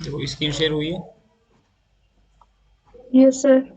देखो screen share हुई है। Yes sir.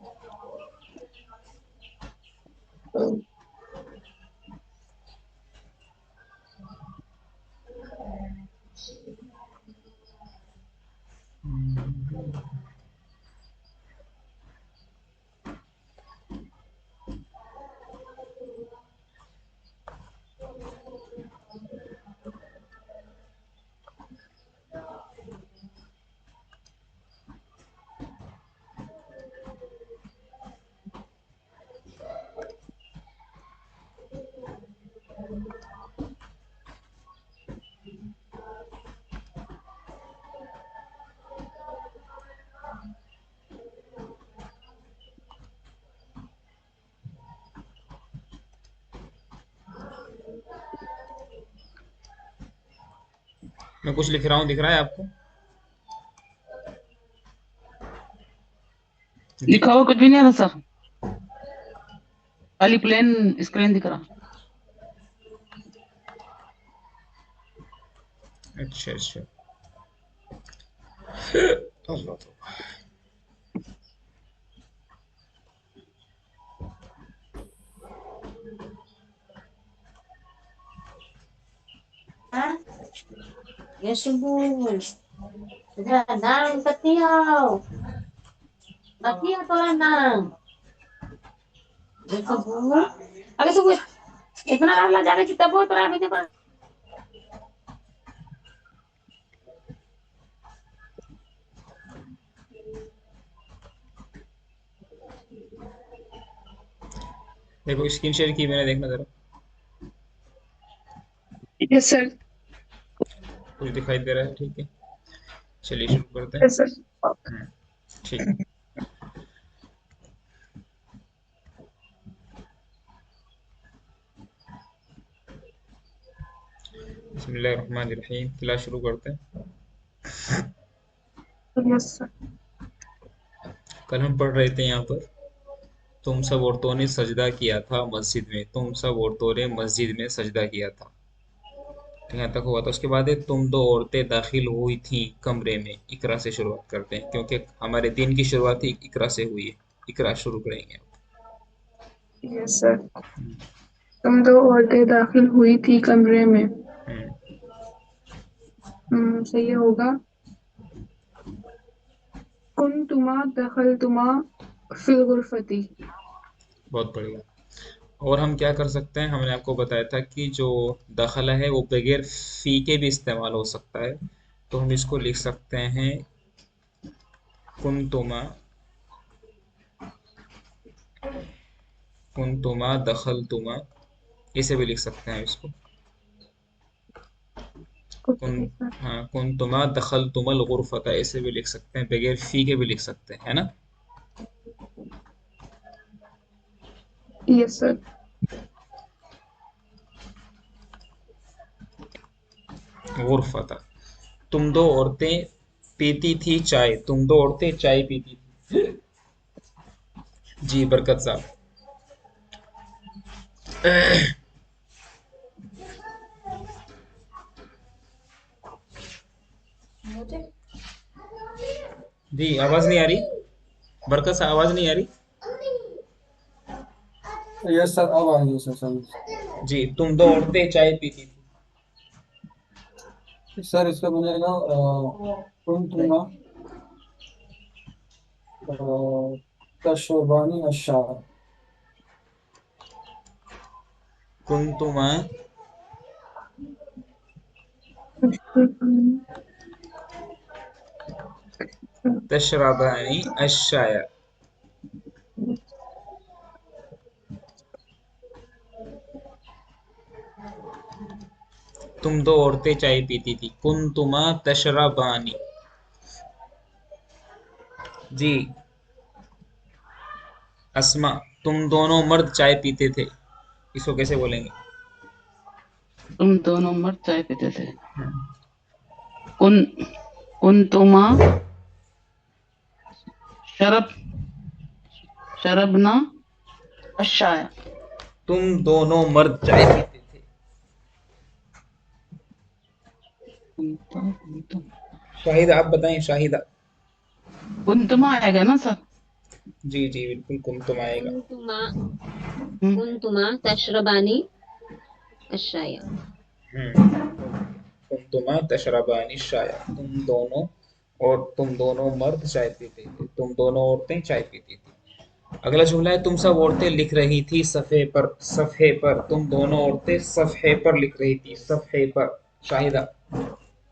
मैं कुछ लिख रहा हूँ, दिख रहा है आपको? जी। लिखा हुआ कुछ भी नहीं आ रहा सर, खाली प्लेन स्क्रीन दिख रहा। अच्छा अच्छा। अल्लाह तो। Ya subuh. Dalam ketiau. Ketiau to lanang. Ya subuh. Agak subuh. इतना रात लग जाने कितना बहुत रात में पर देखो स्क्रीन शेयर की मैंने, देखना जरा। Yes sir. कुछ दिखाई दे रहा है? ठीक है, चलिए शुरू करते हैं। Yes sir. ठीक। बिस्मिल्लाहिर्रहमानिर्रहीम, क्लास शुरू करते हैं। Yes sir. कल हम पढ़ रहे थे यहाँ पर, तुम सब औरतों ने सजदा किया था मस्जिद में, तुम सब औरतों ने मस्जिद में सजदा किया था। तो यहाँ तक हुआ था। उसके बाद है तुम दो औरतें दाखिल हुई थी कमरे में। इकरा से शुरुआत करते हैं क्योंकि हमारे दिन की शुरुआत ही इकरा से हुई है। इकरा शुरू करेंगे। Yes sir. तुम दो औरतें दाखिल हुई थी कमरे में। हम्म, सही होगा। कुन्तुमा दखलतुमा फिल गुरफती। बहुत बढ़िया। और हम क्या कर सकते हैं, हमने आपको बताया था कि जो दखला है वो बगैर फी के भी इस्तेमाल हो सकता है। तो हम इसको लिख सकते हैं कुन्तुमा, कुन्तुमा दखलतुमा, इसे भी लिख सकते हैं इसको। कुन ओके सर। हाँ, कुन्तुमा दखलतुमल गुरफता, ऐसे भी लिख सकते हैं, बगैर फी के भी लिख सकते हैं, है ना। Yes sir. गुरफता। तुम दो औरतें पीती थी चाय, तुम दो औरतें चाय पीती थी। जी बरकत साहब। जी आवाज नहीं आ रही, बरकस आवाज नहीं आ रही। यस सर, अब आ रही है सर समझ। जी, तुम दो औरतें चाय पीती थी। सर इसका बनेगा तुम तुम तशरबानी अशा। कुंतुमा तशरबानी अशाया। तुम दो औरतें चाय पीती थी। कुंतुमा तशरबानी। जी अस्मा, तुम दोनों मर्द चाय पीते थे। इसको कैसे बोलेंगे? तुम दोनों मर्द चाय पीते थे। कुन कुंतुमा शरब शरबना अशाया। तुम दोनों मर्द चाय पीते थे। शाहिदा आप बताएं, शाहिदा। कुंतुमा आएगा ना सर? जी जी बिल्कुल, कुंतुम आएगा। कुंतुमा हम्म, कुंतुमा तशरबानी अशाया। कुंतुमा तशरबानी शाया। तुम दोनों मर्द चाय पीते थे। तुम दोनों औरतें चाय पीती थी। अगला जुमला है, तुम सब औरतें लिख रही थी सफ़े पर। सफ़े पर, तुम दोनों औरतें सफ़े पर लिख रही थी। सफ़े पर। शाहिदा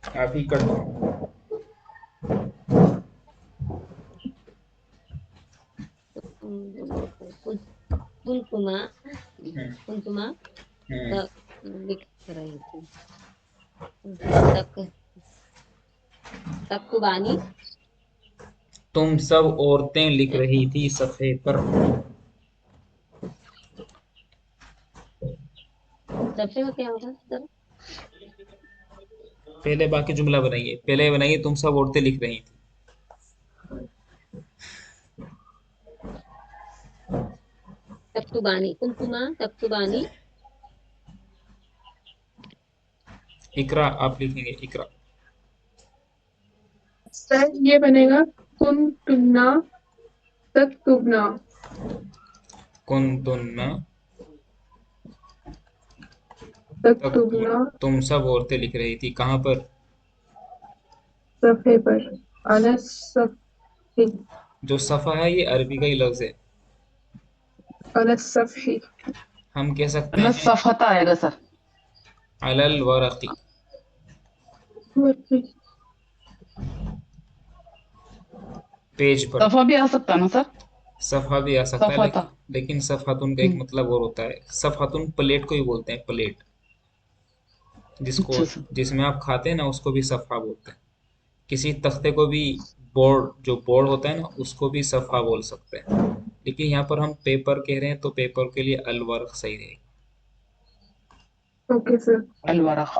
आप ही कर दो। कुंतुमा हम्म, कुंतुमा हम्म। तक लिख रही थी। तक तख्तुबानी तुम सब औरतें लिख रही थी सफ़े पर। सबसे का क्या होगा सर? पहले बाकी जुमला बनाइए, पहले बनाइए तुम सब औरतें लिख रही थी। तख्तुबानी कुंतुमा तख्तुबानी। इकरा आप लिखेंगे, इकरा। सर ये बनेगा कुन तुमना तक तुबना। कुंतुन्ना तक तब तुबना तुम सब औरतें लिख रही थी। कहाँ पर? सफ़े पर। अनस सफ़ी। जो सफ़ा है ये अरबी का ही लफ्ज है। अनस सफ़ी। हम कह सकते अल्लाह हैं सफाता आएगा सर। अलल वरक़ी, पेज पर। सफा भी आ सकता है ना सर? सफ़ा भी आ सकता है, सफाता। लेकिन सफ़ातुन का एक हम्म, मतलब और होता है। सफ़ातुन प्लेट को ही बोलते हैं, प्लेट जिसको, अच्छा सर। जिसमें आप खाते हैं ना उसको भी सफ़ा बोलते हैं। किसी तख्ते को भी, बोर्ड जो बोर्ड होता है ना उसको भी सफ़ा बोल सकते हैं। लेकिन यहाँ पर हम पेपर कह रहे हैं तो पेपर के लिए अल वर्क़ सही रहेगा। Okay sir. अलवरक।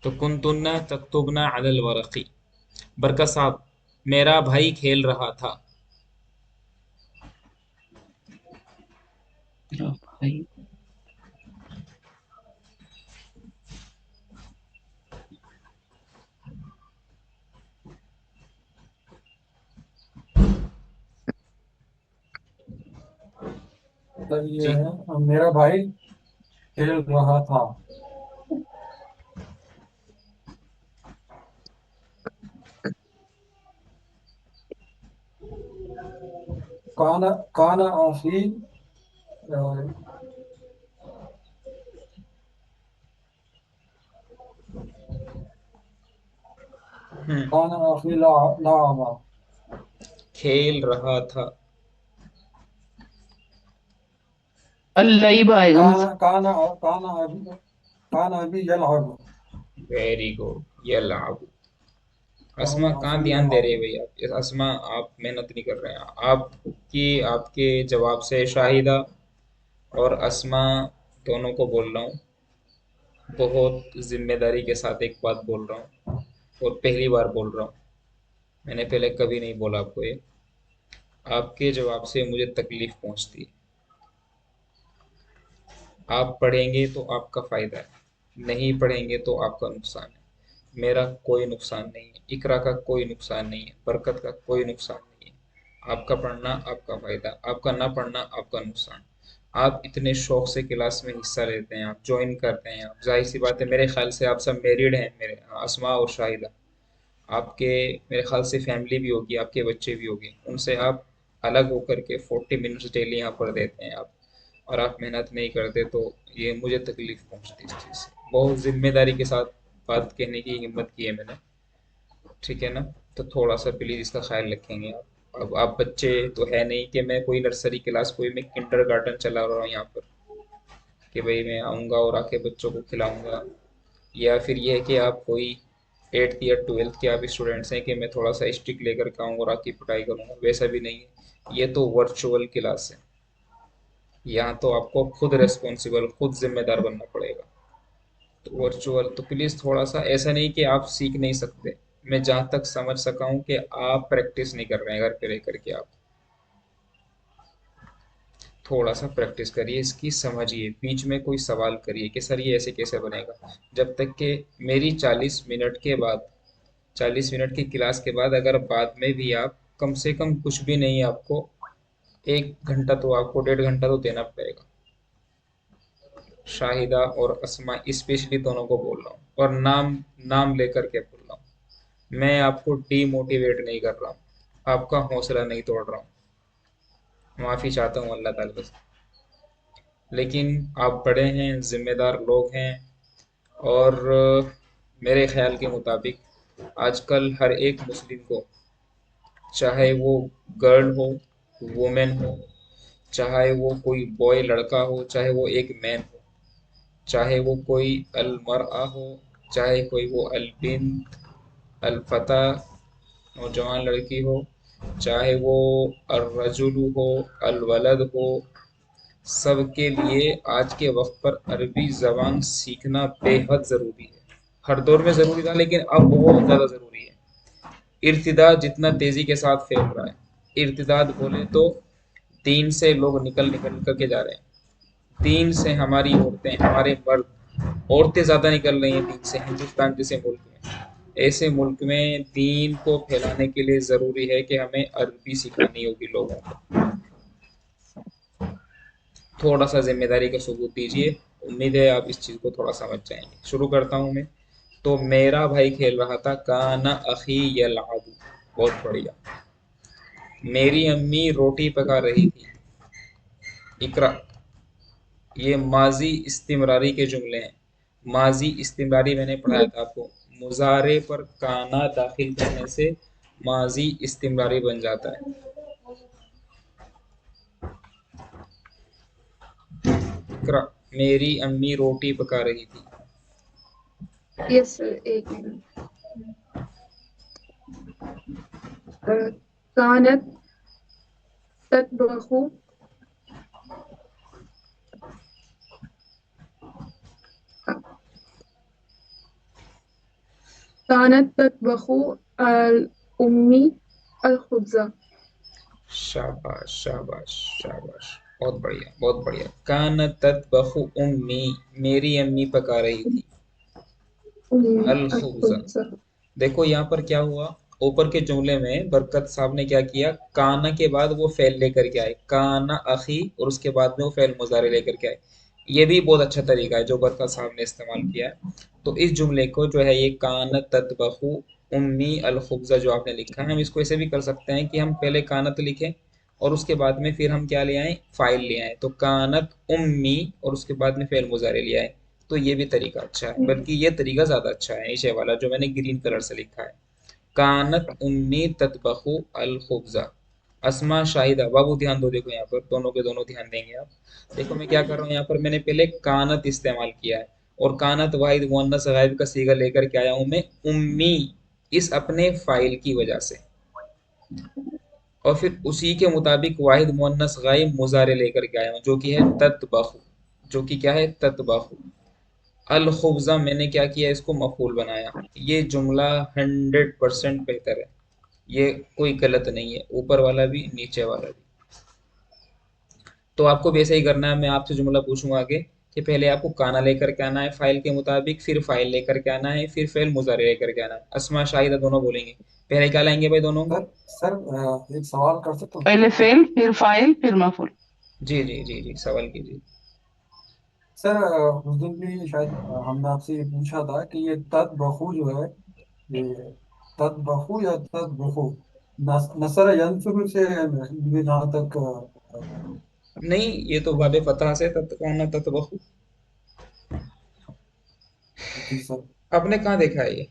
तो कुंतुन्ना तक्तुबना अलल वरक़ी। बरकत साहब, मेरा भाई खेल रहा था। भाई सर ये जी है मेरा भाई खेल रहा था। काना काना आखी हम्म, काना आखी लावा। खेल रहा था। अल्लाइब आएगा ना काना सर? काना काना अभी यलअब। Very good, यल्लाबु। अस्मा काना कहाँ अभी ध्यान दे रहे यलअब। हैं भैया? ये अस्मा आप मेहनत नहीं कर रहे हैं। आपकी आपके जवाब से शाहिदा और अस्मा दोनों को बोल रहा हूँ, बहुत जिम्मेदारी के साथ एक बात बोल रहा हूँ और पहली बार बोल रहा हूँ। मैंने पहले कभी नहीं बोला आपको ये। आपके जवाब से मुझे तकलीफ पहुंचती है। आप पढ़ेंगे तो आपका फायदा है, नहीं पढ़ेंगे तो आपका नुकसान है। मेरा कोई नुकसान नहीं है, इकरा का कोई नुकसान नहीं है, बरकत का कोई नुकसान नहीं है। आपका पढ़ना आपका फायदा, आपका ना पढ़ना आपका नुकसान। आप इतने शौक से क्लास में हिस्सा लेते हैं, आप ज्वाइन करते हैं, आप जाहिर सी बात है, मेरे ख्याल से आप सब मैरिड हैं, मेरे अस्मा और शाहिदा, आपके मेरे ख्याल से फैमिली भी होगी, आपके बच्चे भी होंगे, उनसे आप अलग होकर के 40 मिनट्स डेली यहाँ पर देते हैं आप, और आप मेहनत नहीं करते, तो ये मुझे तकलीफ पहुँचती है इस चीज़ से। बहुत जिम्मेदारी के साथ बात कहने की हिम्मत की है मैंने, ठीक है ना? तो थोड़ा सा प्लीज़ इसका ख्याल रखेंगे आप। अब आप बच्चे तो है नहीं कि मैं कोई नर्सरी क्लास, कोई मैं किंडरगार्टन चला रहा हूँ यहाँ पर, कि भाई मैं आऊँगा और आके बच्चों को खिलाऊँगा, या फिर ये है कि आप कोई 8th या 12th के आप स्टूडेंट्स हैं कि मैं थोड़ा सा स्टिक लेकर के आऊँगा और आके पढ़ाई करूँगा, वैसा भी नहीं है। ये तो वर्चुअल क्लास है, यहाँ तो आपको खुद रिस्पॉन्सिबल, खुद जिम्मेदार बनना पड़ेगा। तो वर्चुअल तो प्लीज़ थोड़ा सा ऐसा नहीं कि आप सीख नहीं सकते, मैं जहाँ तक समझ सका हूँ कि आप प्रैक्टिस नहीं कर रहे हैं घर पे रह करके। आप थोड़ा सा प्रैक्टिस करिए, इसकी समझिए, बीच में कोई सवाल करिए कि सर ये ऐसे कैसे बनेगा। जब तक कि मेरी 40 मिनट के बाद, 40 मिनट की क्लास के बाद अगर बाद में भी आप कम से कम कुछ भी नहीं, आपको 1 घंटा तो, आपको 1.5 घंटा तो देना पड़ेगा। शाहिदा और अस्मा स्पेशली दोनों को बोल रहा हूँ, और नाम नाम लेकर के बोल रहा हूँ। मैं आपको डीमोटिवेट नहीं कर रहा हूँ, आपका हौसला नहीं तोड़ रहा हूँ, माफ़ी चाहता हूँ अल्लाह ताला से। लेकिन आप बड़े हैं, जिम्मेदार लोग हैं, और मेरे ख्याल के मुताबिक आजकल हर एक मुस्लिम को, चाहे वो गर्ल हो, वुमेन हो, चाहे वो कोई बॉय लड़का हो, चाहे वो एक मैन हो, चाहे वो कोई अलमरआ हो, चाहे कोई वो अलबिंत, अलफता नौजवान लड़की हो, चाहे वो अर्रजुलु हो, अलवलद हो, सबके लिए आज के वक्त पर अरबी ज़बान सीखना बेहद ज़रूरी है। हर दौर में ज़रूरी था, लेकिन अब बहुत ज़्यादा ज़रूरी है। इर्तिदाद जितना तेज़ी के साथ फैल रहा है, इर्तिदाद बोले तो दीन से लोग निकल निकल करके जा रहे हैं। दीन से हमारी औरतें, हमारे मर्द, औरतें ज़्यादा निकल रही हैं दीन से, हिंदुस्तान जैसे मुल्क में। ऐसे मुल्क में दीन को फैलाने के लिए ज़रूरी है कि हमें अरबी सिखानी होगी लोगों को। थोड़ा सा जिम्मेदारी का सबूत दीजिए, उम्मीद है आप इस चीज़ को थोड़ा समझ जाएंगे। शुरू करता हूँ मैं। तो मेरा भाई खेल रहा था, काना अखी यलअबु, बहुत बढ़िया। मेरी अम्मी रोटी पका रही थी, इकरा। ये माजी इस्तिमरारी के जुमले हैं। माजी इस्तिमरारी मैंने पढ़ाया था आपको, मुजारे पर काना दाखिल करने से माजी इस्तिमरारी बन जाता है। इकरा, मेरी अम्मी रोटी पका रही थी। यस सर, एक मिनट। कानत ततबखु कानत ततबखु अल उम्मी अल खुब्जा। शाबाश शाबाश शाबाश, बहुत बढ़िया बहुत बढ़िया। कान ततबखु उम्मी, मेरी अम्मी पका रही थी, उम्मी अल अल खुब्जा। खुब्जा। देखो यहाँ पर क्या हुआ, ऊपर के जुमले में बरकत साहब ने क्या किया, काना के बाद वो फेल लेकर के आए, काना अखी, और उसके बाद में वो फेल मुजारे लेकर के आए। ये भी बहुत अच्छा तरीका है जो बरकत साहब ने इस्तेमाल किया है। तो इस जुमले को जो है, ये कान ततबखु उम्मी अल खुब्जा जो आपने लिखा है, हम इसको ऐसे भी कर सकते हैं कि हम पहले कानत लिखें और उसके बाद में फिर हम क्या ले आए, फाइल ले आए, तो कानत उम्मी और उसके बाद में फेल मुजारे ले आए। तो ये भी तरीका अच्छा है, बल्कि ये तरीका ज़्यादा अच्छा है, नीचे वाला जो मैंने ग्रीन कलर से लिखा है, कानत उम्मी ततबखु अल खुब्जा। अस्मा शाहिदा, बाबू ध्यान दो, देखो यहाँ पर दोनों के दोनों ध्यान देंगे आप। देखो मैं क्या कर रहा हूँ यहाँ पर, मैंने पहले कानत इस्तेमाल किया है, और कानत वाहिद मुअन्नस गायब का सीगा लेकर के आया हूँ मैं उम्मी, इस अपने फाइल की वजह से, और फिर उसी के मुताबिक वाहिद मुअन्नस गायब मुजारे लेकर के आया हूँ, जो कि है ततबखु, जो कि क्या है, ततबखु। अल खुब्जा मैंने क्या किया, इसको मफूल बनाया। ये जुमला 100% बेहतर है, ये कोई गलत नहीं है, ऊपर वाला भी नीचे वाला भी। तो आपको भी ऐसा ही करना है। मैं आपसे जुमला पूछूंगा आगे, कि पहले आपको काना लेकर के आना है फाइल के मुताबिक, फिर फाइल लेकर के आना है, फिर फेल मुजारे लेकर के आना है। अस्मा शाहिदा दोनों बोलेंगे। पहले क्या लाएंगे भाई दोनों में? सर एक सवाल कर सकता हूँ? पहले फेल फिर फाइल फिर मफूल। जी जी जी जी, सवाल कीजिए। सर उस दिन भी शायद हमने आपसे ये पूछा था कि ये तद बखू जो है, ये तद बखू या तद बखू, नसर यंसुर से मुझे जहाँ तक नहीं, ये तो बाबे फतह से तत्काना ततबखु। जी सर। आपने कहाँ देखा है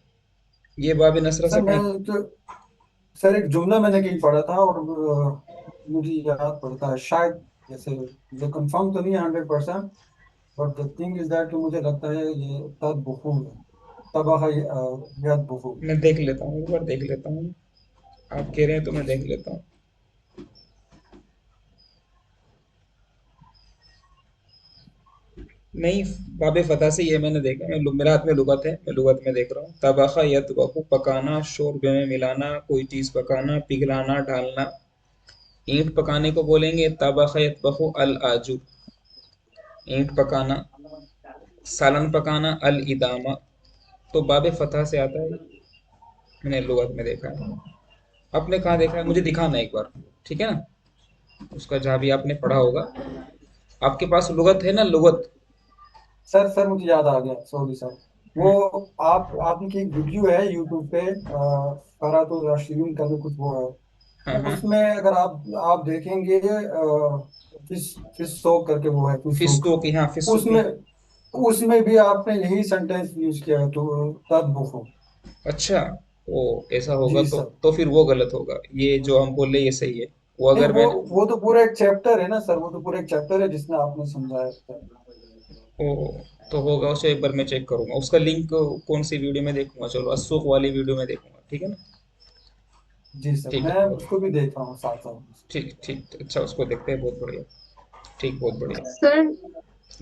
ये बाबे नसरा से सर मैं कहीं? जो सर एक जुमला मैंने कहीं पढ़ा था और मुझे याद पड़ता है शायद, जैसे मुझे कंफर्म तो नहीं है 100%, but the thing is that कि मुझे लगता है ये तद बखू है, तबाह यद बखू। मैं देख लेता हूँ, एक बार देख लेता हूँ। आप कह रहे हैं तो मैं जी देख सर। लेता हूँ। नहीं, बाबे फतह से ये मैंने देखा। मेरे हाथ में लुगत है, मैं लुगत में देख रहा हूँ। तबखा यतबखु, पकाना, शोरबे में मिलाना, कोई चीज पकाना, पिघलाना, डालना। ईंट पकाने को बोलेंगे तबखा यतबखु अल आजू, ईंट पकाना। सालन पकाना अल इदामा। तो बाबे फतह से आता है, मैंने लुगत में देखा है। आपने कहाँ देखा है मुझे दिखाना एक बार, ठीक है ना? उसका जहाँ भी आपने पढ़ा होगा। आपके पास लुगत है ना, लुगत? सर सर मुझे याद आ गया, सॉरी सर। वो हम्म, आप आपकी एक वीडियो है यूट्यूब पे, करातो राशिदीन का जो कुछ वो है, हाँ वो हाँ। उसमें अगर आप देखेंगे फिश फिश सोक करके वो है, फिश सोक। फिस्तों की, हाँ फिस्तों की। उसमें उसमें भी आपने यही सेंटेंस यूज किया है, तो तद बुफो। अच्छा, वो ऐसा होगा जी तो सर। फिर वो गलत होगा। ये जो हम बोल रहे हैं ये सही है। वो नहीं, अगर मैंने, वो तो पूरा एक चैप्टर है ना सर, वो तो पूरा एक चैप्टर है जिसमें आपने समझाया है। वो तो होगा, उसे एक बार मैं चेक करूंगा। उसका लिंक कौन सी वीडियो में देखूंगा? चलो अशोक वाली वीडियो में देखूंगा, ठीक है ना? जी सर, ठीक मैं है, उसको भी देख रहा हूँ साथ साथ। ठीक ठीक, अच्छा उसको देखते हैं, बहुत बढ़िया। ठीक, बहुत बढ़िया। सर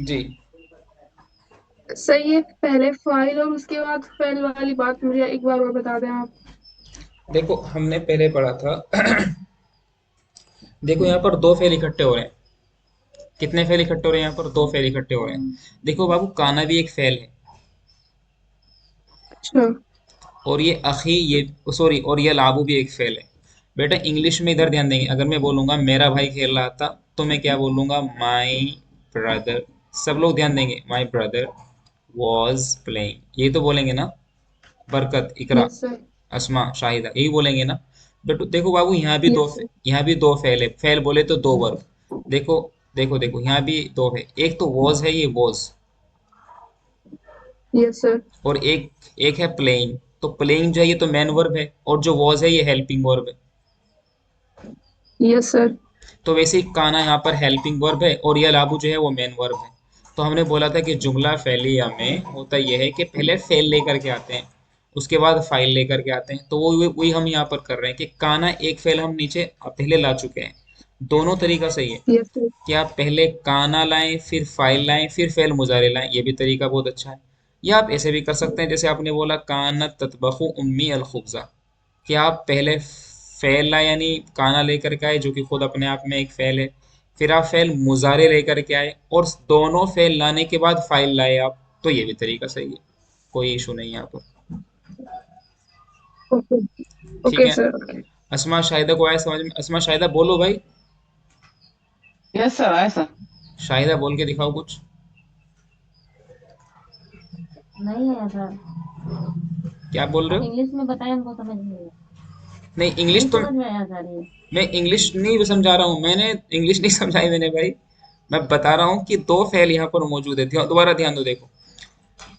जी। सही है, पहले फाइल और उसके बाद फेल वाली बात मुझे एक बार और बता दें आप। देखो हमने पहले पढ़ा था देखो यहाँ पर दो फेल इकट्ठे हो रहे हैं। कितने फेल इकट्ठे हो रहे हैं यहाँ पर? दो फेल इकट्ठे हो रहे हैं। देखो बाबू, काना भी एक फेल है, अच्छा। और ये अखी, ये सॉरी, और ये लाबू भी एक फेल है। बेटा इंग्लिश में इधर ध्यान देंगे। अगर मैं बोलूंगा मेरा भाई खेल रहा था, तो मैं क्या बोलूंगा? My brother. सब लोग ध्यान देंगे, माई ब्रदर वॉज प्लेइंग, ये तो बोलेंगे ना? बरकत, इकरा, यस सर। अस्मा, शाहिदा, यही बोलेंगे ना? बट देखो बाबू, यस सर। यहाँ भी दो फेल है। फेल बोले तो दो वर्ब। देखो देखो देखो, यहाँ भी दो है। एक तो वॉज है, ये वॉज, यस सर। और एक एक है प्लेइंग। तो प्लेइंग जो है ये तो मेन वर्ब है, और जो वॉज है ये हेल्पिंग वर्ब है। Yes sir. तो वैसे ही काना यहाँ पर हेल्पिंग वर्ब है, और यह लाबू जो है वो मेन वर्ब है। तो हमने बोला था कि जुमला फेलिया में होता यह है कि पहले फेल लेकर के आते हैं, उसके बाद फाइल लेकर के आते हैं। तो वो वही हम यहाँ पर कर रहे हैं कि काना एक फेल हम नीचे पहले ला चुके हैं। दोनों तरीका सही है यस सर। कि आप पहले काना लाएं, फिर फाइल लाएं, फिर फेल मुजारे लाएं। ये भी तरीका बहुत अच्छा है। या आप ऐसे भी कर सकते हैं, जैसे आपने बोला काना ततबखु उम्मी अल खुब्जा, कि आप पहले फेल लाए, यानी काना लेकर के आए, जो कि खुद अपने आप में एक फेल है। फिर आप फेल मुजारे लेकर के आए, और दोनों फेल लाने के बाद फाइल लाए आप। तो ये भी तरीका सही है, कोई इशू नहीं है यहाँ पर। ओके। ठीक ओके है। सर। ओके। अस्मा शाहिदा को आया समझ में? अस्मा शाहिदा बोलो भाई। यस सर, आया सर। शाहिदा बोल के दिखाओ कुछ। नहीं है ऐसा। क्या बोल रहे आप हो? इंग्लिश में बताएं, हमको समझ नहीं आया। नहीं, नहीं इंग्लिश तो समझ में आया सर ये। मैं इंग्लिश नहीं समझा रहा हूँ, मैंने इंग्लिश नहीं समझाई मैंने भाई। मैं बता रहा हूँ कि दो फेल यहाँ पर मौजूद है। दोबारा ध्यान दो, देखो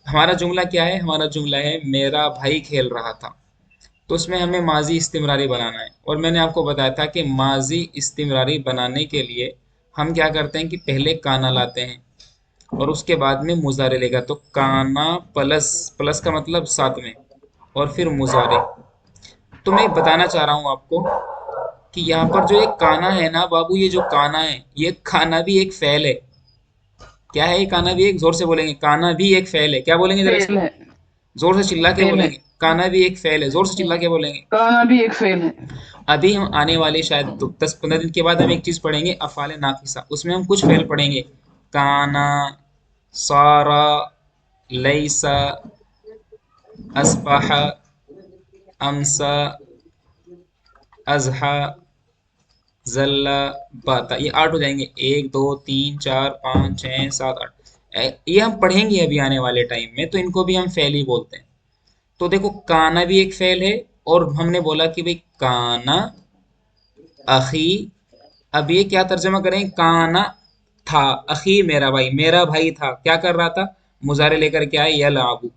हमारा जुमला क्या है? हमारा जुमला है मेरा भाई खेल रहा था। तो उसमें हमें माजी इस्तिमरारी बनाना है, और मैंने आपको बताया था कि माजी इस्तिमरारी बनाने के लिए हम क्या करते हैं कि पहले काना लाते हैं, और उसके बाद में मुजारे लेगा। तो काना प्लस, प्लस का मतलब साथ में, और फिर मुजारे। तो मैं बताना चाह रहा हूँ आपको कि यहाँ पर जो एक काना है ना बाबू, ये जो काना है, ये काना भी एक फेल है। क्या है ये? काना भी एक, जोर से बोलेंगे, काना भी एक फेल है। क्या बोलेंगे जरा फेल इसको? है। जोर से चिल्ला के फेल है। बोलेंगे, काना भी एक फेल है। जोर से चिल्ला फेल के बोलेंगे। गाना भी एक फेल है। अभी हम आने वाले शायद 10-15 दिन के बाद हम एक चीज पढ़ेंगे, अफाले नाकिसा, उसमें हम कुछ फेल पढ़ेंगे। काना, सारा, लैसा, अस्बहा, अमसा, अजहा, जल्ला, बाता। ये 8 हो जाएंगे। 1 2 3 4 5 6 7 8। ये हम पढ़ेंगे अभी आने वाले टाइम में, तो इनको भी हम फेल ही बोलते हैं। तो देखो, काना भी एक फेल है। और हमने बोला कि भाई काना अखी। अब ये क्या तर्जमा करें? काना था, अखी मेरा भाई, मेरा भाई था, क्या कर रहा था? मुजारे लेकर के आए, यलआबु।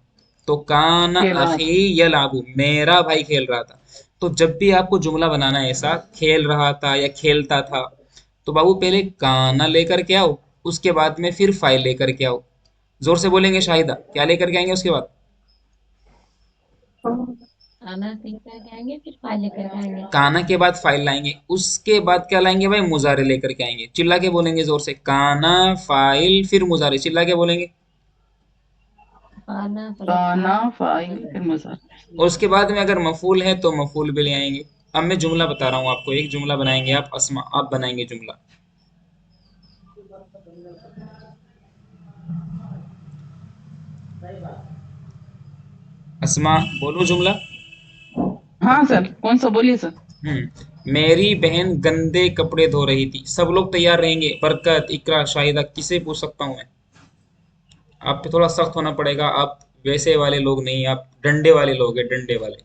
तो काना खेल रहा अखी था। यलआबु, मेरा भाई खेल रहा था। तो जब भी आपको जुमला बनाना है ऐसा, खेल रहा था या खेलता था, तो बाबू पहले काना लेकर के आओ, उसके बाद में फिर फाइल लेकर के आओ। जोर से बोलेंगे शाहिदा, क्या लेकर के आएंगे उसके बाद? और आना सीख करके आएंगे फिर फाइल लेकर के आएंगे। काना के बाद फाइल लाएंगे, उसके बाद क्या लाएंगे भाई? मुजारे लेकर के आएंगे। चिल्ला के बोलेंगे जोर से, काना फाइल फिर मुजारे, चिल्ला के बोलेंगे। आना फिर काना फाइल फाइल फिर मुजार। और उसके बाद में अगर मफूल है तो मफूल भी ले आएंगे। अब मैं जुमला बता रहा हूँ आपको, एक जुमला बनाएंगे आप, अस्मा आप बनाएंगे जुमला। अस्मा बोलो जुमला। हाँ सर, कौन सा बोलिए सर। मेरी बहन गंदे कपड़े धो रही थी। सब लोग तैयार रहेंगे, बरकत, इकरा, शाहिदा, किसे पूछ सकता हूँ मैं? आप पे थोड़ा सख्त होना पड़ेगा, आप वैसे वाले लोग नहीं, आप डंडे वाले लोग हैं, डंडे वाले।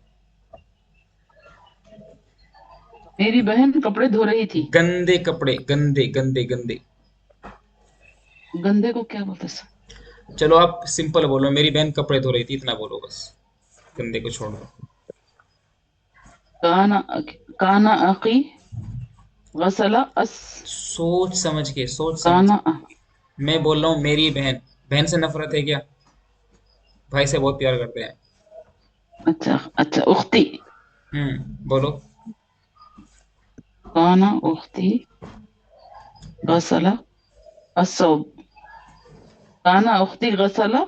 मेरी बहन कपड़े धो रही थी। गंदे कपड़े, गंदे गंदे गंदे। गंदे को क्या बोलते हैं सर? चलो आप सिंपल बोलो, मेरी बहन कपड़े धो रही थी, इतना बोलो बस। गंदे को छोड़ो। काना काना अकी गसला अस। सोच समझ के, सोच समझ काना के। मैं बोल रहा हूँ मेरी बहन। बहन से नफरत है क्या? भाई से बहुत प्यार करते हैं। अच्छा अच्छा, उख्ती। बोलो। काना उख्ती गसला असौब। काना उख्ती गसला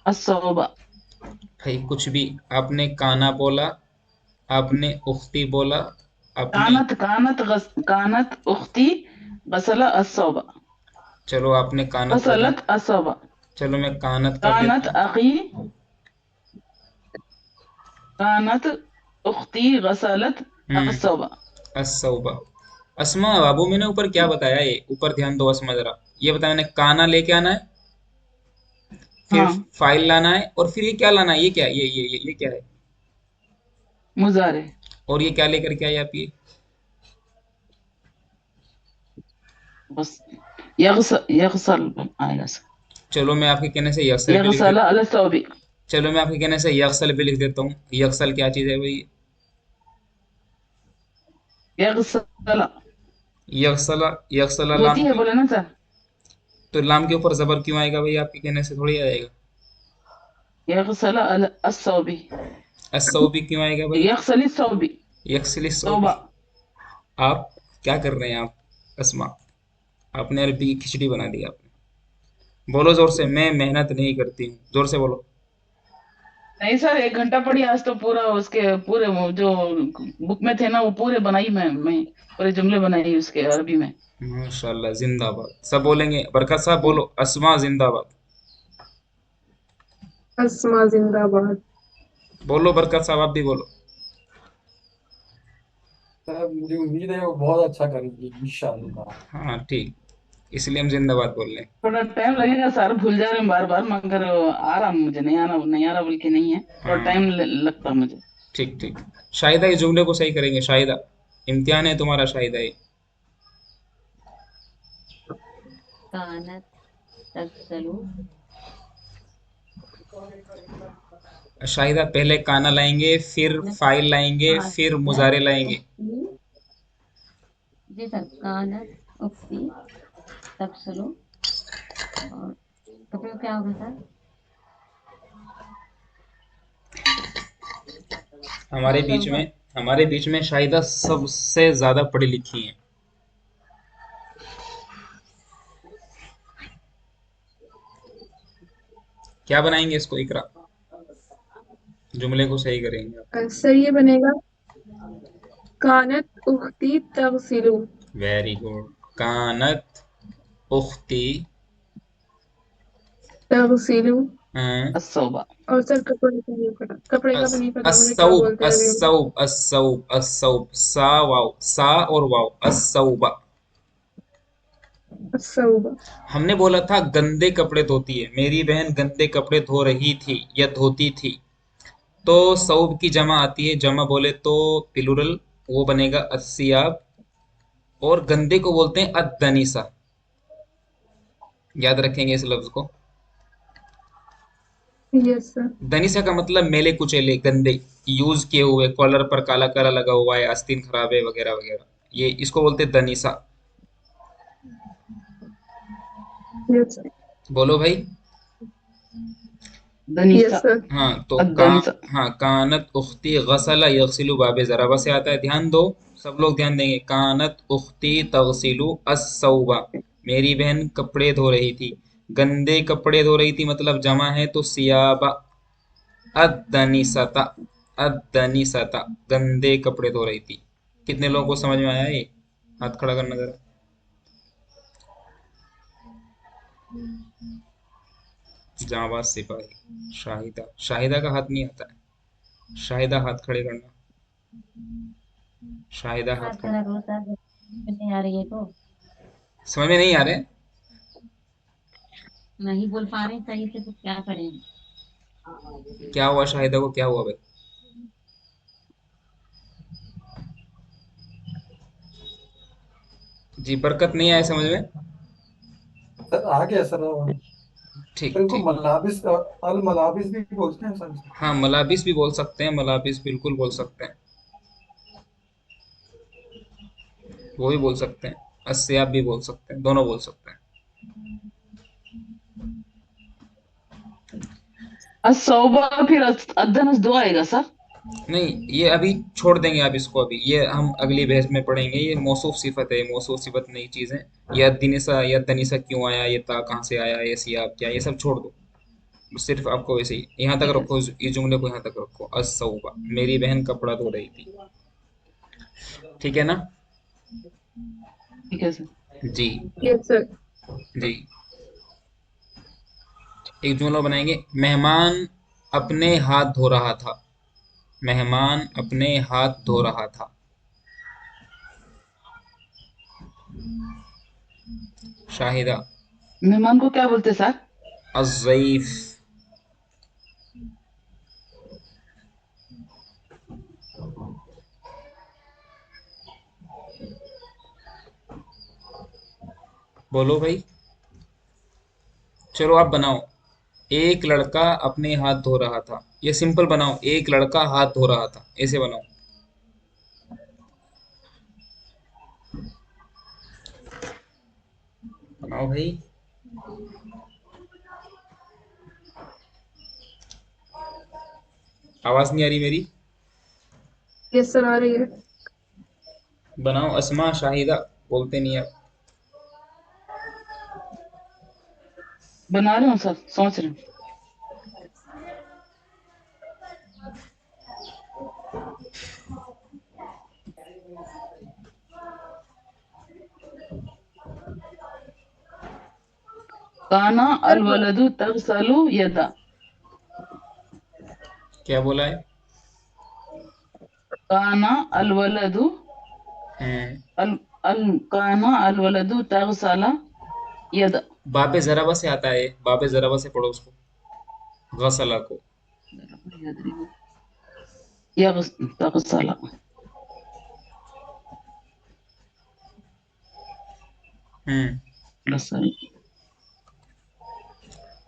असौबा। भाई कुछ भी। आपने काना बोला, आपने उख्ती बोला, आपने, कानत उख्ती गसला असौबा। चलो आपने कानत बोला, गसलत असौबा। चलो मैं कानत कर देता कानत हूँ। अकी कानत उख्ती गसलत हम्म असौबा। असौबा। अस्मा बाबू, मैंने ऊपर क्या बताया? ये ऊपर ध्यान दो अस्मा जरा। ये बताया मैंने, काना लेके आना है, फिर हाँ, फाइल लाना है, और फिर ये क्या लाना है? ये क्या है? ये क्या है? मुजारे। और ये क्या लेकर के आए आप? ये बस यगसल आएगा सर। चलो मैं आपके कहने से यक्सल भी लिख यगसल देता हूँ। अल सौबी। चलो मैं आपके कहने से यक्सल भी लिख देता हूँ। यक्सल क्या चीज़ है भाई? यगसल यक्सला, यक्सला होती लाम है क्यों? बोले ना सर। तो लाम के ऊपर जबर क्यों आएगा भाई? आपके कहने से थोड़ी आएगा। यगसल अल असौबी। असौबी क्यों आएगा भाई? यगसली सौबी। यक्सली तौबा। सौबी। आप क्या कर रहे हैं आप? अस्मा, आपने अरबी की खिचड़ी बना दी आपने। बोलो जोर से, मैं मेहनत नहीं करती हूँ, जोर से बोलो। नहीं सर, 1 घंटा पढ़ी आज तो। पूरा उसके पूरे वो जो बुक में थे ना, वो पूरे बनाई मैं पूरे जुमले बनाई उसके अरबी में। माशाल्लाह, जिंदाबाद। सब बोलेंगे, बरकत साहब बोलो, अस्मा जिंदाबाद। अस्मा जिंदाबाद। बोलो बरकत साहब, आप भी बोलो। सर मुझे उम्मीद है वो बहुत अच्छा करेंगी इंशाल्लाह। हाँ ठीक, इसलिए हम जिंदाबाद बोल रहे हैं। थोड़ा टाइम लगेगा सर, भूल जा रहे हैं बार बार, मगर आ रहा मुझे। नहीं आ रहा बोल के नहीं है, थोड़ा हाँ टाइम लगता मुझे। ठीक ठीक। शाहिदा, के जुमले को सही करेंगे शाहिदा। इम्तिहान है तुम्हारा शाहिदा ये। कानत तगसलू। शाहिदा पहले काना लाएंगे, फिर फाइल लाएंगे, फिर मुजारे कानत लाएंगे। उख्ती। जी सर, कानत उख्ती तगसलू। और तो फिर क्या होगा सर? हमारे बीच असौबा। में हमारे बीच में शाहिदा सबसे ज्यादा पढ़ी लिखी हैं। क्या बनाएंगे इसको? इकरा, जुमले को सही करेंगे आप। सर ये बनेगा कानत उख्ती तगसिलु। Very good. कानत उख्ती तगसिलु। हाँ, अस्सौबा। और सर कपड़े का नहीं पता, कपड़े का भी नहीं पता मुझे क्या असौब बोलते हैं अभी उनको। असौब असौब असौब, सा वाव, सा और वाव, असौबा। असौबा। हमने बोला था गंदे कपड़े धोती है, मेरी बहन गंदे कपड़े धो रही थी या धोती थी। तो सौब की जमा आती है, जमा बोले तो प्लूरल, वो बनेगा अस्सियाब। और गंदे को बोलते हैं अदनीसा। याद रखेंगे इस लफ्ज को। Yes sir. दनीसा का मतलब मेले कुचेले, गंदे, यूज किए हुए, कॉलर पर काला काला लगा हुआ है, आस्तीन खराब है, वगैरह वगैरह, ये इसको बोलते हैं दनीसा। Yes sir. बोलो भाई। दनीसा। Yes sir. हाँ तो अदनीसा। हाँ, कानत उख्ती गसला यगसिलु बाबे जराबा से आता है, ध्यान दो। सब लोग ध्यान देंगे। कानत उख्ती तगसिलु अस्सौबा, मेरी बहन कपड़े धो रही थी। गंदे कपड़े धो रही थी मतलब जमा है तो सियाबा। अदनीसता, अदनीसता, गंदे कपड़े धो रही थी। कितने लोगों को समझ में आया ये? हाथ खड़ा करना जरा। जाबाज सिपाही, शाहिदा, शाहिदा का हाथ नहीं आता है। शाहिदा हाथ खड़े करना। शाहिदा हाथ हाथ खड़े। खड़ा करो सर, नहीं आ रही है तो समझ में नहीं आ रहे? नहीं बोल पा रहे सही से, तो क्या करें। क्या हुआ शाहिदा को, क्या हुआ भाई? जी, बरकत नहीं आए समझ में? सर आ गया सर। ठीक सर इनको ठीक। मलाबिस, अल मलाबिस भी बोलते हैं सर। हाँ, मलाबिस भी बोल सकते हैं, मलाबिस बिल्कुल बोल सकते हैं, वो भी बोल सकते हैं। अस्सियाब भी बोल सकते हैं, दोनों बोल सकते हैं। अस्सौबा फिर अदनस दो आएगा सर। नहीं, ये अभी छोड़ देंगे आप इसको, अभी ये हम अगली बहस में पढ़ेंगे। ये मौसूफ सिफत है, मौसूफ सिफत नई चीज़ है। या दिनिसा या तनिसा क्यों आया, ये ता कहाँ से आया, ये सियाब क्या, ये सब छोड़ दो। सिर्फ आपको वैसे ही यहाँ तक ठीक है रखो, सर। ये जुमले को यहाँ तक रखो, अस्सौबा, मेरी बहन कपड़ा धो रही थी। ठीक है ना? ठीक है सर। जी। Yes sir. जी। एक जुमला बनाएंगे। मेहमान अपने हाथ धो रहा था। मेहमान अपने हाथ धो रहा था। शाहिदा। मेहमान को क्या बोलते सर? अज़ीफ। बोलो भाई। चलो आप बनाओ। एक लड़का अपने हाथ धो रहा था, ये सिंपल बनाओ, एक लड़का हाथ धो रहा था, ऐसे बनाओ। बनाओ भाई। आवाज नहीं आ रही मेरी? यस सर आ रही है। बनाओ अस्मा, शाहिदा, बोलते नहीं आप। बना रहे हूँ सर, सोच रहे हूँ। काना सर अल वलदु तगसलु यदा। क्या बोला है? काना अल वलदु हम्म। अल अल काना अल वलदु तगसला यदा। बाबे जराबा से आता है, बाबे जराबा से पढ़ो उसको, गसला को। तगसला। हम्म। गसल।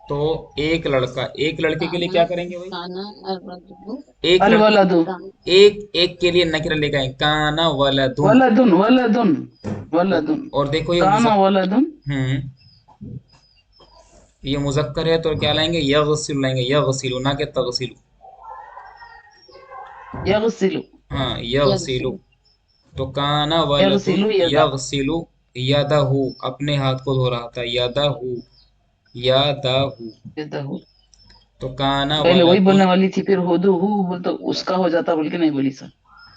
तो एक लड़का, एक लड़के के लिए काना क्या करेंगे भाई? काना और वजू एक अल लड़के, वलदु कान एक एक के लिए नकरा लेकर आए, काना वलदुन। वलदुन वलदुन ओ- वलदुन। और देखो ये काना वलदुन। हम्म, ये मुजक्कर है तो क्या लाएंगे, यगसिलु लाएंगे, यगसिलु, ना कि तगसिलु। यगसिलु। हाँ, यगसिलु। यगसिलु तो काना वलदुन यगसिलु यदा। यगसिलु यदहु, अपने हाथ को धो रहा था, यदहु, यदहु। यदहु। तो काना पहले वही बोलने वलदुन। वाली थी, फिर हुदू हु बोल तो उसका हो जाता, बोल के नहीं बोली सर।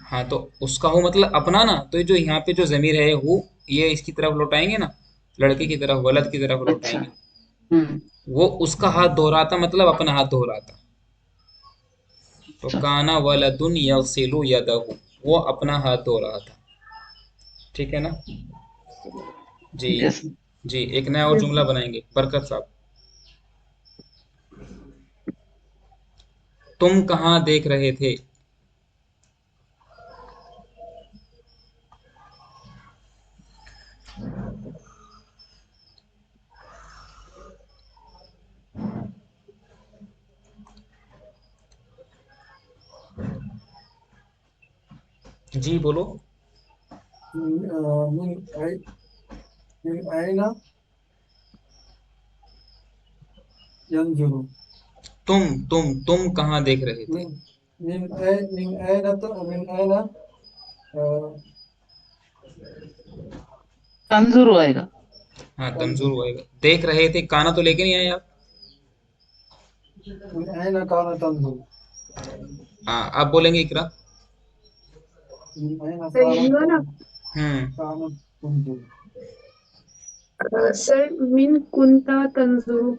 हाँ तो उसका हो मतलब अपना ना, तो ये जो यहाँ पे जो जमीर है हु, ये इसकी तरफ लौटाएंगे ना, लड़के की तरफ, वलद की तरफ अच्छा। लौटाएंगे। वो उसका हाथ धो रहा था, मतलब अपना हाथ धो रहा था। तो अच्छा। काना वलदुन यगसिलु यदहु, वो अपना हाथ धो रहा था। ठीक है ना? जी। ठीक है सर। जी, एक नया और यस जुमला सर। बनाएंगे, बरकत साहब। तुम कहाँ देख रहे थे? जी बोलो। min ay- min aina yanzuru तुम कहाँ देख रहे थे? min min aina min aina Tanjur आएगा। हाँ, तंजूर tanzuru होएगा। देख रहे थे, काना तो लेके नहीं आए आप। min aina kana tanzuru हाँ, आप बोलेंगे इकरा। min aina सर यही वाला। हम्म। kana tanzuru सर मिन कुंता तंजुरु।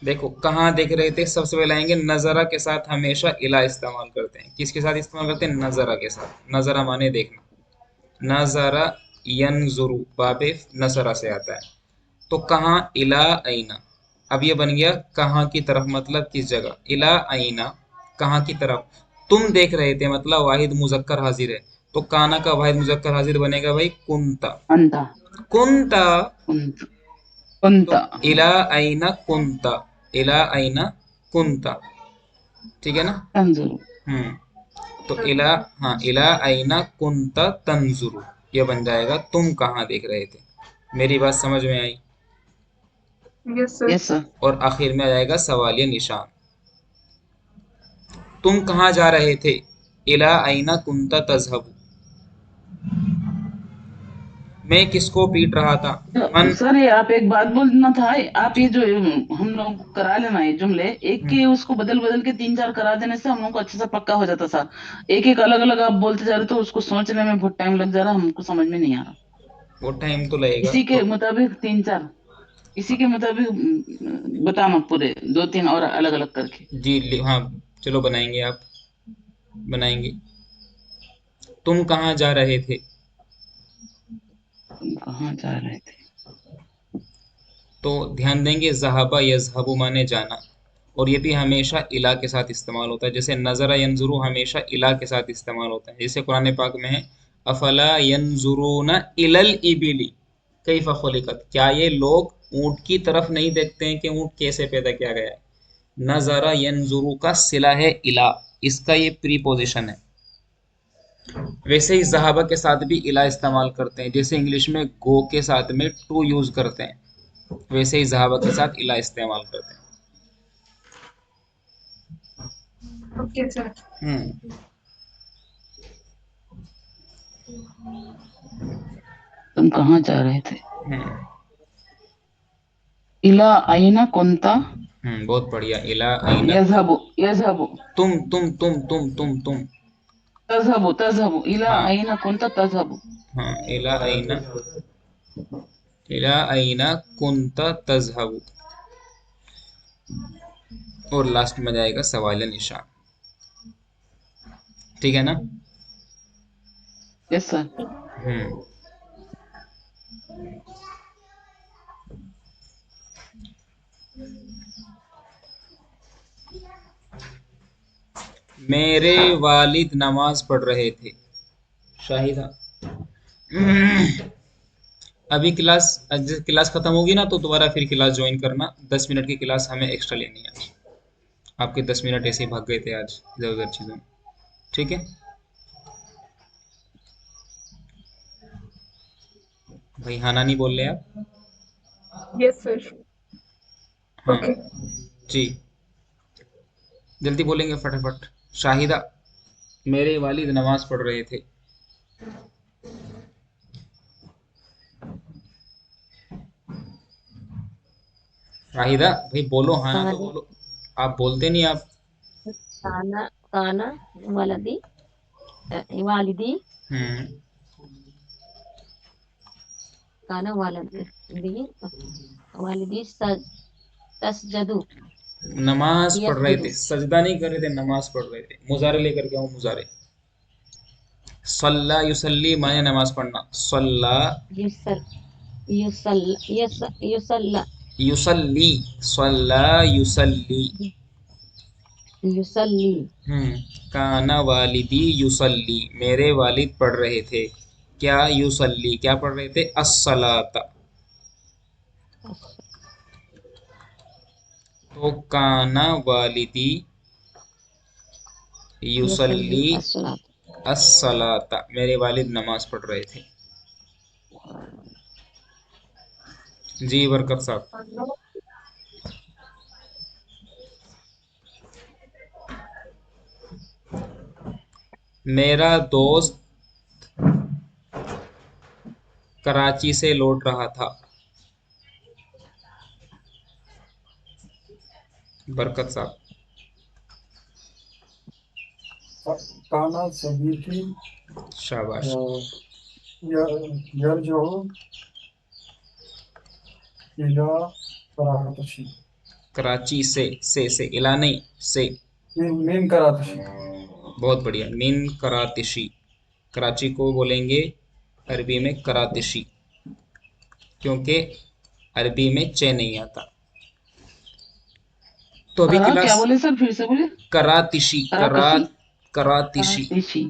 देखो, कहाँ देख रहे थे, सबसे पहले आएंगे नजरा के साथ, हमेशा इला इस्तेमाल करते हैं। किसके साथ इस्तेमाल करते हैं? नजरा के साथ। नजरा माने देखना। नजरा यनजुरु बाबे नजरा से आता है। तो कहाँ, इला आईना। अब ये बन गया कहाँ की तरफ, मतलब किस जगह। इला आईना, कहाँ की तरफ। तुम देख रहे थे, मतलब वाहिद मुजक्कर हाजिर है। तो काना का वाहिद मुजक्कर हाजिर बनेगा भाई कुंता। अंता। कुंता। कुंत। तो कुंता। इला आईना कुंता। इला आईना कुंता। ठीक है ना? तंजूर। हम्म। तो इला, हाँ, इला आईना कुंता तंजुरु, ये बन जाएगा तुम कहाँ देख रहे थे। मेरी बात समझ में आई? Yes sir. Yes sir. और आखिर में आ जाएगा सवालिया निशान। तुम कहाँ जा रहे थे? इला आईना कुंता तजहबु। मैं किसको पीट रहा था? मन। सर ये आप एक बात बोलना था। आप ये जो हम लोग करा लेना ये जुमले, एक हम्म, के उसको बदल बदल के तीन चार करा देने से हम लोग को अच्छे से पक्का हो जाता सर। एक एक अलग अलग आप बोलते जा रहे तो उसको सोचने में बहुत टाइम लग जा रहा, हमको समझ में नहीं आ रहा। वो टाइम तो लगेगा इसी के तो। मुताबिक तीन चार, इसी के मुताबिक बताना पूरे दो तीन और अलग अलग करके। जी हाँ, चलो बनाएंगे, आप बनाएंगे। तुम कहाँ जा रहे थे? तुम कहाँ जा रहे थे? तो ध्यान देंगे, ज़हाबा यज़हबु माने जाना। और ये भी हमेशा इला के साथ इस्तेमाल होता है। जैसे नज़रा यंजुरु हमेशा इला के साथ इस्तेमाल होता है। जैसे कुरान पाक में है, अफला यंजुरूना इलल इबिली कैफ खुलिकत, क्या ये लोग ऊँट की तरफ नहीं देखते हैं कि ऊँट कैसे पैदा किया गया है। नज़रा यंजुरु का सिला है इला, इसका ये प्रीपोजिशन है। वैसे ही ज़हाबा के साथ भी इला इस्तेमाल करते हैं। जैसे इंग्लिश में गो के साथ में टू यूज़ करते हैं, वैसे ही ज़हाबा के साथ इला इस्तेमाल करते ओके सर। हैं। हम्म। तुम कहाँ जा रहे थे? हम्म। इला आईना कुंता बहुत बढ़िया। इला आइना यजहबु यजहबु तुम। तजहबु तजहबु इला हाँ। आईना कुंता तजहबु। हाँ, इला आइना, इला आइना कुंता तजहबु। और लास्ट में जाएगा सवाल निशान। ठीक है ना? Yes sir. हम्म। मेरे वालिद नमाज पढ़ रहे थे। शाहिदा। अभी क्लास खत्म होगी ना, तो दोबारा फिर क्लास ज्वाइन करना। 10 मिनट की क्लास हमें एक्स्ट्रा लेनी है आज। आपके 10 मिनट ऐसे ही भाग गए थे आज इधर उधर चीजों में। ठीक है भाई? हाना नहीं बोल रहे आप? Yes sir. हाँ। ओके। जी, जल्दी बोलेंगे फटाफट। शाहिदा, मेरे वालिद नमाज पढ़ रहे थे। शाहिदा भाई बोलो, हाँ ना तो वाली बोलो। आप बोलते नहीं आप। काना काना वलदी वालिदी हम्म। काना वालदी वालिदी तसजदु नमाज पढ़ रहे यसजुदु थे, सजदा नहीं कर रहे थे, नमाज पढ़ रहे थे। मुजारे लेकर के आओ, मुजारे। सल्ला युसल्ली माने नमाज पढ़ना, सल्ला युसल युसल यस युसल्ला युसल्ली, सल्ला युसल्ली। युसल्ली काना वालिदी युसल्ली, मेरे वालिद पढ़ रहे थे। क्या युसल्ली, क्या पढ़ रहे थे? अस्सलाता। तो काना वालिदी युसल्ली युसल्ली अस्सलात अस्सलाता, मेरे वालिद नमाज पढ़ रहे थे। जी बरकत साहब। मेरा दोस्त कराची से लौट रहा था। बरकत साहब। काना सदीकी शाबाश। यरजो इला कराची। कराची से इला नहीं, से। मीन कराची। बहुत बढ़िया, मिन करातिशी। कराची को बोलेंगे अरबी में करातिशी, क्योंकि अरबी में चे नहीं आता। तो अभी क्या क्लास बोले सर, फिर से बोले। करातिशी, करातशी करातिशी। करातिशी।